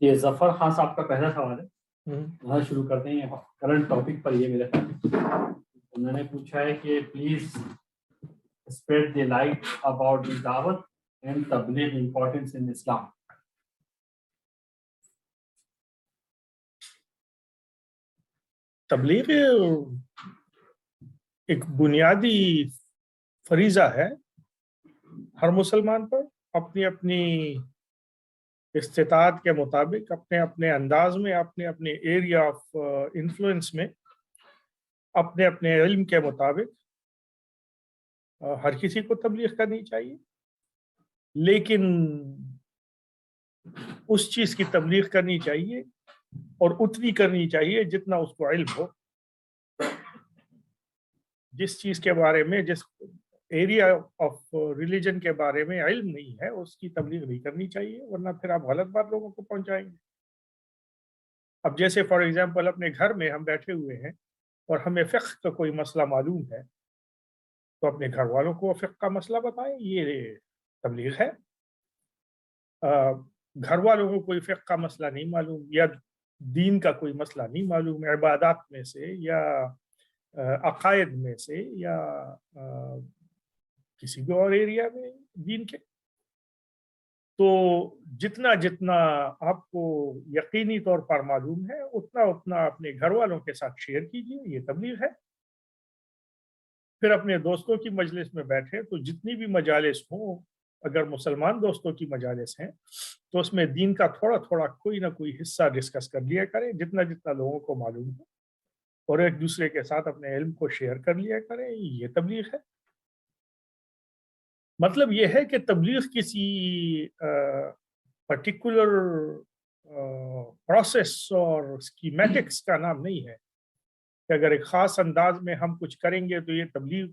یہ ظفر خان صاحب کا پہلا سوال ہے، وہاں شروع کرتے ہیں کرنٹ ٹاپک پر. یہ میرے خیال انہوں نے پوچھا ہے کہ please spread the light about the دعوت اینڈ تبلیغ امپورٹنس ان اسلام. تبلیغ ایک بنیادی فریضہ ہے ہر مسلمان پر، اپنی اپنی استطاعت کے مطابق، اپنے اپنے انداز میں، اپنے اپنے ایریا آف انفلوئنس میں، اپنے اپنے علم کے مطابق ہر کسی کو تبلیغ کرنی چاہیے، لیکن اس چیز کی تبلیغ کرنی چاہیے اور اتنی کرنی چاہیے جتنا اس کو علم ہو. جس چیز کے بارے میں، جس ایریا آف ریلیجن کے بارے میں علم نہیں ہے، اس کی تبلیغ نہیں کرنی چاہیے، ورنہ پھر آپ غلط بات لوگوں کو پہنچائیں گے. اب جیسے فار ایگزامپل اپنے گھر میں ہم بیٹھے ہوئے ہیں اور ہمیں فقہ کا کوئی مسئلہ معلوم ہے، تو اپنے گھر والوں کو فقہ کا مسئلہ بتائیں، یہ تبلیغ ہے. گھر والوں کو کوئی فقہ کا مسئلہ نہیں معلوم، یا دین کا کوئی مسئلہ نہیں معلوم، عبادات میں سے یا عقائد میں سے یا کسی بھی اور ایریا میں دین کے، تو جتنا جتنا آپ کو یقینی طور پر معلوم ہے اتنا اتنا اپنے گھر والوں کے ساتھ شیئر کیجیے، یہ تبلیغ ہے. پھر اپنے دوستوں کی مجلس میں بیٹھے تو جتنی بھی مجالس ہوں، اگر مسلمان دوستوں کی مجالس ہیں تو اس میں دین کا تھوڑا تھوڑا کوئی نہ کوئی حصہ ڈسکس کر لیا کریں، جتنا جتنا لوگوں کو معلوم ہو، اور ایک دوسرے کے ساتھ اپنے علم کو شیئر کر لیا کریں، یہ تبلیغ ہے. مطلب یہ ہے کہ تبلیغ کسی پرٹیکولر پروسیس اور اسکیمیٹکس کا نام نہیں ہے کہ اگر ایک خاص انداز میں ہم کچھ کریں گے تو یہ تبلیغ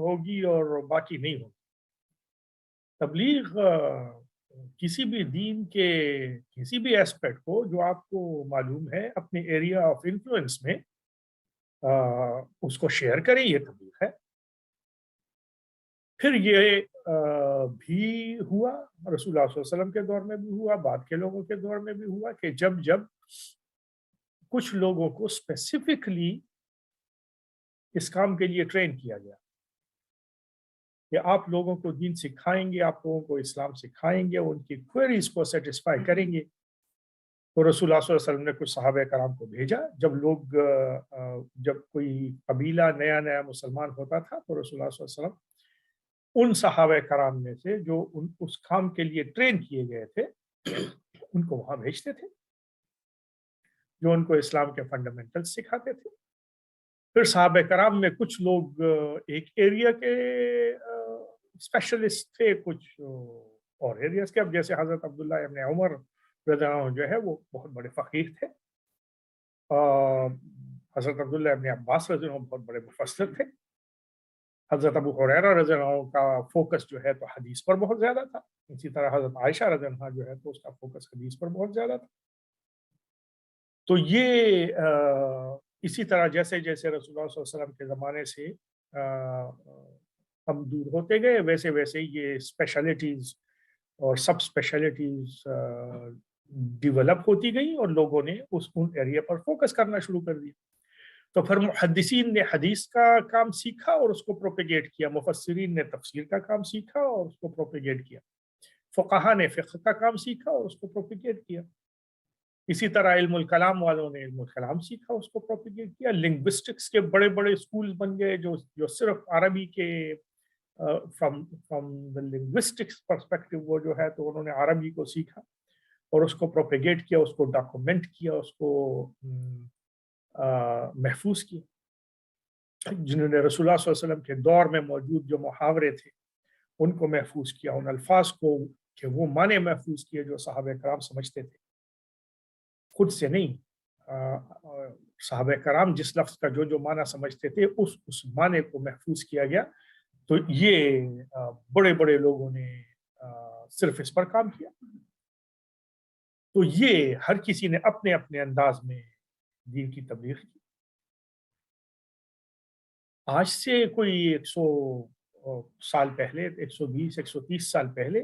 ہوگی اور باقی نہیں ہوگی. تبلیغ کسی بھی دین کے کسی بھی ایسپیکٹ کو جو آپ کو معلوم ہے اپنے ایریا آف انفلوئنس میں، اس کو شیئر کریں، یہ تبلیغ ہے. پھر یہ بھی ہوا رسول اللہ صلی اللہ علیہ وسلم کے دور میں بھی ہوا، بعد کے لوگوں کے دور میں بھی ہوا کہ جب جب کچھ لوگوں کو اسپیسیفکلی اس کام کے لیے ٹرین کیا گیا کہ آپ لوگوں کو دین سکھائیں گے، آپ لوگوں کو اسلام سکھائیں گے، ان کی کوئریز کو سیٹسفائی کریں گے، تو رسول اللہ صلی اللہ علیہ وسلم نے کچھ صحابہ کرام کو بھیجا. جب کوئی قبیلہ نیا نیا مسلمان ہوتا تھا تو رسول اللہ صلی اللہ علیہ وسلم ان صحابہ کرام میں سے جو اس کام کے لیے ٹرین کیے گئے تھے ان کو وہاں بھیجتے تھے، جو ان کو اسلام کے فنڈامنٹل سکھاتے تھے. پھر صحابہ کرام میں کچھ لوگ ایک ایریا کے اسپیشلسٹ تھے، کچھ اور ایریاز کے. اب جیسے حضرت عبداللہ ابن عمر رضی اللہ عنہ جو ہے وہ بہت بڑے فقیہ تھے، حضرت عبداللہ ابن عباس رضی اللہ عنہ بہت بڑے مفسر تھے، حضرت ابو ہریرہ رضی اللہ عنہ کا فوکس جو ہے تو حدیث پر بہت زیادہ تھا، اسی طرح حضرت عائشہ رضی اللہ عنہ جو ہے تو اس کا فوکس حدیث پر بہت زیادہ تھا. تو یہ اسی طرح جیسے جیسے رسول اللہ صلی اللہ علیہ وسلم کے زمانے سے ہم دور ہوتے گئے، ویسے ویسے یہ اسپیشلٹیز اور سب اسپیشلٹیز ڈیولپ ہوتی گئی اور لوگوں نے ان ایریا پر فوکس کرنا شروع کر دیا. تو پھر محدثین نے حدیث کا کام سیکھا اور اس کو پروپیگیٹ کیا، مفسرین نے تفسیر کا کام سیکھا اور اس کو پروپیگیٹ کیا، فقہا نے فقہ کا کام سیکھا اور اس کو پروپیگیٹ کیا. اسی طرح علم الکلام والوں نے علم الکلام سیکھا، اس کو پروپیگیٹ کیا. لنگوسٹکس کے بڑے بڑے اسکول بن گئے جو صرف عربی کے فرام دا لنگوسٹکس پرسپیکٹو وہ جو ہے تو انہوں نے عربی کو سیکھا اور اس کو پروپیگیٹ کیا، اس کو ڈاکومنٹ کیا، اس کو محفوظ کیا. جنہوں نے رسول اللہ صلی اللہ علیہ وسلم کے دور میں موجود جو محاورے تھے ان کو محفوظ کیا، ان الفاظ کو کہ وہ معنی محفوظ کیے جو صحابہ کرام سمجھتے تھے، خود سے نہیں. صحابہ کرام جس لفظ کا جو معنی سمجھتے تھے اس معنی کو محفوظ کیا گیا. تو یہ بڑے بڑے لوگوں نے صرف اس پر کام کیا. تو یہ ہر کسی نے اپنے اپنے انداز میں دین کی تبلیغ کی. آج سے کوئی 100 سال پہلے، 120 130 سال پہلے